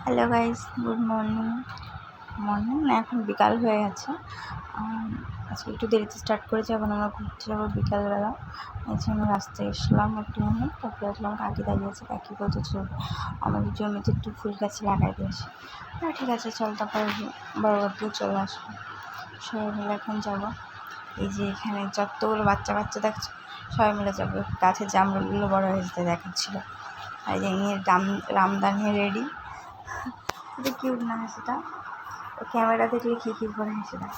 Hello guys, good morning. Morning না, এখন বিকাল হয়ে গেছে। আজকে একটু দেরিতে স্টার্ট করেছি। এখন আমরা ঘুরতে যাবো বিকালবেলা। আমি রাস্তায় এসলাম একটুখানি, তারপরে আসলাম কাকি দাঁড়িয়েছে। কাকি বলছে চল আমাদের জমিতে একটু ফুল গাছ লাগাই দিয়েছে। ঠিক আছে চল, তারপরে বড় দিয়ে চলে আসবো। সবাই মিলে এখন যাবো। এই যে এখানে যতগুলো বাচ্চা দেখছো, সবাই মিলে যাবো। গাছের জামরুলগুলো বড় হয়ে যেতে দেখাচ্ছিলো। আর এই যে রামদান রেডি। এটা কিউট না সেটা? ক্যামেরা দেখলে কী করে সেটা।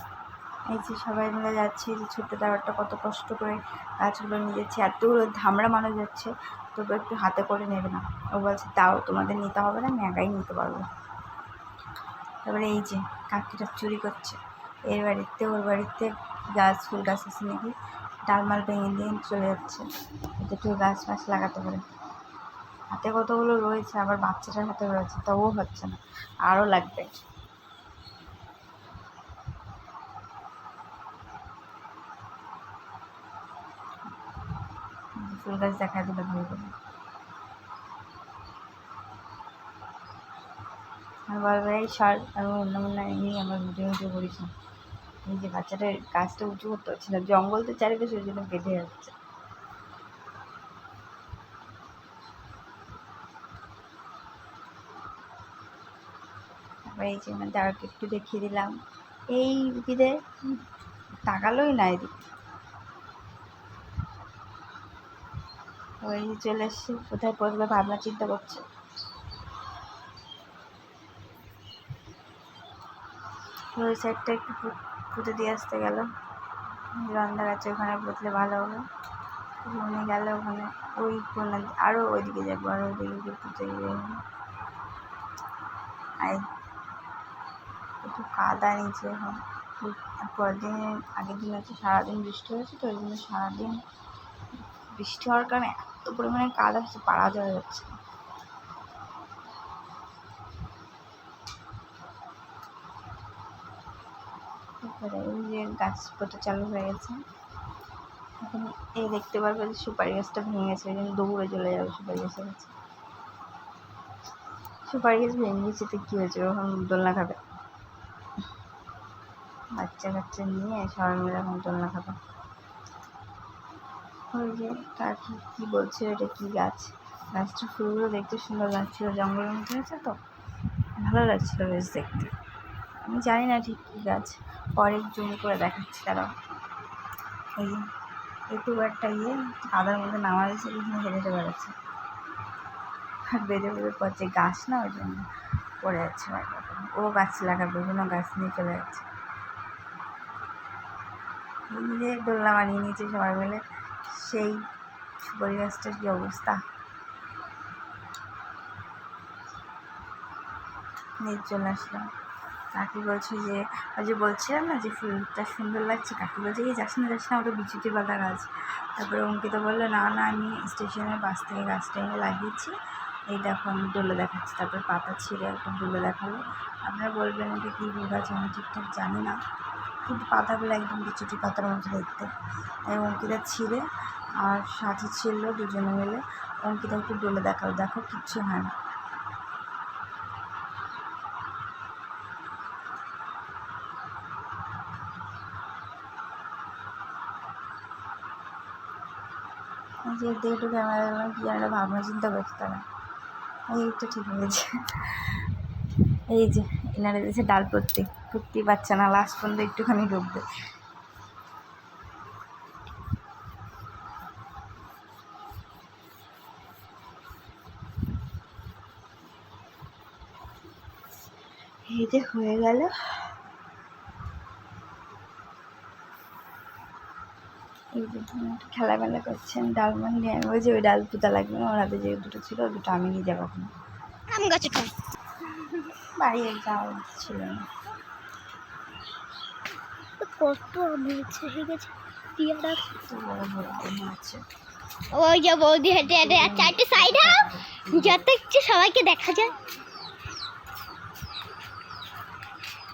এই যে সবাই মিলে যাচ্ছে, যে ছোট্ট দাঁড়াটা কত কষ্ট করে গাছগুলো নিয়ে যাচ্ছে। এতগুলো ধামড়া মানুষ যাচ্ছে, তবু একটু হাতে করে নেবে না। ও বলছে তাও তোমাদের নিতে হবে না, আমি একাই নিতে পারবো। তারপরে এই যে কাকিটা চুরি করছে। এর বাড়িতে ওর বাড়িতে ফুল গাছ আছে নাকি, ডালমাল ভেঙে দিয়ে চলে যাচ্ছে, এতে একটু গাছ লাগাতে পারে। হাতে কতগুলো রয়েছে, আবার বাচ্চাটার হাতে রয়েছে, তবুও হচ্ছে না, আরও লাগবে। ফুল গাছ দেখা দিলে ভালো করে। আর বারবার এই শার্ট আর অন্য এমনি আমার ভিডিও করিস না। এই যে বাচ্চাটার গাছটা উঁচু করতে হচ্ছে না, জঙ্গল তো চারিপাশে, ওই জন্য বেঁধে যাচ্ছে। তারপরে এই যে মানে তারকে একটু দেখিয়ে দিলাম। এই রুপিদের তাকালোই না এদিক। ওই চলে এসছে, কোথায় পড়বে ভাবনা চিন্তা করছে। ওই সাইডটা একটু পুঁতে দিয়ে আসতে গেল। রান্না গাছে ওখানে পুঁতলে ভালো হবে। ওখানে গেলে ওখানে ওই কোনা আরও ওইদিকে যাবো, আরও ওইদিকে পুঁতে গিয়ে একটু কাদা নিচে এখন। পরের আগের দিন হচ্ছে সারাদিন বৃষ্টি হয়েছে, তো ওই জন্য সারাদিন বৃষ্টি হওয়ার কারণে এত পরিমাণে কাদা হচ্ছে, পাড়া যাওয়া যাচ্ছে। তারপরে এই যে গাছ পোতা চালু হয়ে গেছে। এখন এই দেখতে পারবে যে সুপারি গাছটা ভেঙে গেছে, ওই জন্য দৌড়ে চলে যাবে সুপারি গাছের কাছে। সুপারি গাছ ভেঙে গেছে তো কী হয়েছে, ওখানে দোলনা খাবে। বাচ্চা কাচ্চা নিয়ে সবাই মিলে এখন দোলনা খাবে। ওই যে কাকি কী বলছে, এটা কী গাছ? গাছটার ফুলগুলো দেখতে সুন্দর লাগছিল, জঙ্গলের মধ্যে হয়েছে তো ভালো লাগছিলো বেশ দেখতে। আমি জানি না ঠিক কী গাছ, পরে জুম করে দেখাচ্ছি তারাও। এই যে একটু একটা কাদার মধ্যে নামা দিয়েছে, এখানে হেঁটে বেড়াচ্ছে আর বেঁধে পড়ছে। গাছ না, ওই জন্য পড়ে যাচ্ছে। ও গাছ লাগাবে, বিভিন্ন গাছ নিয়ে চলে যাচ্ছে। নিজে দোলনা বানিয়ে নিয়েছে সবাই মিলে। সেই সুপারি গাছটার কী অবস্থা, নিয়ে চলে আসলাম। কাকি বলছে যে ওই যে বলছিলাম না যে ফুলটা সুন্দর লাগছে, কাকি বলছে কি যাস না ওটা বিচুতি পাতা গাছ। তারপরে অঙ্কিতা বললো না আমি স্টেশনের পাশ থেকে গাছটা এনে লাগিয়েছি, এই দেখো আমি ডলে দেখাচ্ছি। তারপরে পাতা ছিঁড়ে একটা ডলে দেখালো। আপনারা বলবেন এটা কী ফুল গাছ, আমি ঠিকঠাক জানি না, কিন্তু পাতাগুলো একদম বিচুটি পাতার মতো দেখতে। তাই অঙ্কিতা ছিঁড়ে আর সাথী ছিল, দুজনে মিলে অঙ্কিতা একটু ডলে দেখালো, দেখো কিচ্ছু হয় না। যে একটু ক্যামেরা দেখলাম, কী যেন ভাবনা চিন্তা করছে তারা। এই তো ঠিক হয়েছে। এই যে এনারা দিয়েছে ডাল পড়তেই পারছে না, লাস্ট পর্যন্ত একটুখানি ডুববে। এই যে হয়ে গেল। এই যে খেলামেলা করছেন, ডালমান নিয়ে আমি বলছি ওই ডাল পুঁতা লাগবে না, ওর হাতে যে দুটো ছিল ওই দুটো আমি নিয়ে যাবো। এখন আম গাছে বাড়ি যাওয়া ছিল না। কত আম হচ্ছে, ঠিক আছে পেয়ারা বড় বড় আম আছে। ওই যে বৌদি হেঁটে হেঁটে চারটে সাইড যাতে সবাইকে দেখা যায়।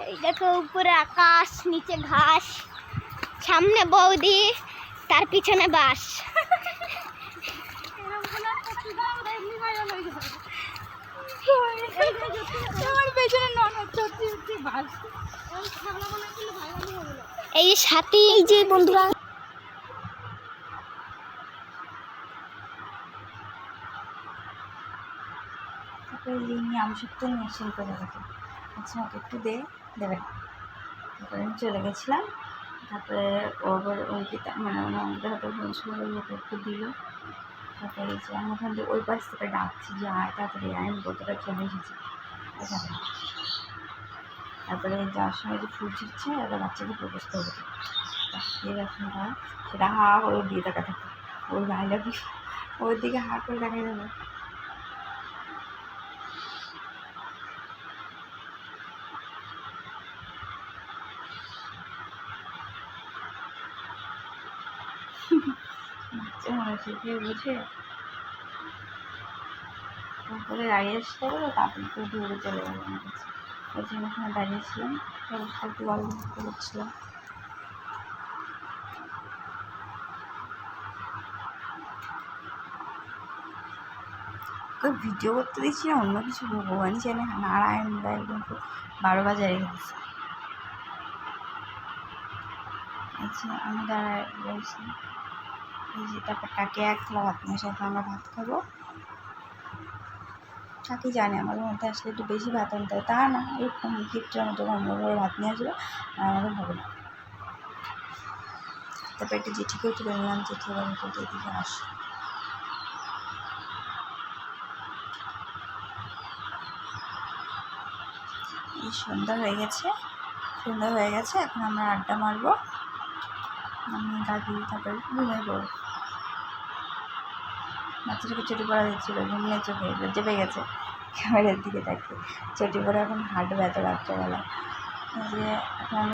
এই দেখো উপরে আকাশ, নিচে ঘাস, সামনে বৌদি, তার পিছনে বাস। আমার পেছনে ননদ সত্যি এই যে সাথী, এই যে বন্ধুরা নিয়ে আমি সত্যি নিয়ে শিল্প দেখাতে আচ্ছা আমাকে একটু দেবে। তারপরে আমি চলে গেছিলাম। তারপরে ওর অঙ্কিতা মানে অঙ্কিতার হাতে বলছিল ওকে একটু দিল। তারপরে এই যে আমি ওখান থেকে ওই পাশ থেকে ডাকছি যে আয় তাড়াতাড়ি আয়, আমি কতটা চলে এসেছি এখানে। তারপরে যাওয়ার সময় যে ফুল ছিটছে একটা বাচ্চাকে প্রপোজ করবে, এরকম হয় সেটা হা করে দিয়ে টাকা থাকে ওর গায়ে কি ওর দিকে হা করে দেখাই যাবে। মনে হচ্ছে কেউ বুঝে তারপরে দাঁড়িয়ে আসতে হবে, তারপরে একটু দূরে চলে গেল আমার কাছে। ওই জন্য ওখানে দাঁড়িয়েছিলাম, একটু গল্প করছিলাম। ভিডিও করতে দিচ্ছি না অন্য কিছু ভগবানই জানে, নারায়ণ রায় কিন্তু 12 বাজারে গেছে। আচ্ছা আমি দাঁড়ায় বলছি এই যে তারপর টাকে এক থালা ভাত নিয়ে সাথে আমরা ভাত খাবো। কাকি জানে আমাদের মধ্যে আসলে একটু বেশি ভাত আনতে হয়, তা না এরকম ক্ষেত্রের মতো অন্য করে ভাত নিয়ে আসবে আর আমাদের হবে না। তারপর একটা জেঠিকেও তুলে নিলাম, জেঠি আবার এদিকে আসে। এই সন্ধ্যা হয়ে গেছে, এখন আমরা আড্ডা মারবো আমি কাকি, তারপরে ঘুমিয়ে পড়ব। বাচ্চাটাকে চটি পড়া দিচ্ছিল, ঘুমিয়ে চোখে চেপে গেছে ক্যামেরার দিকে তাকিয়ে চটি পড়া এখন হাঁটবে এত রাত্রেবেলা যে এখন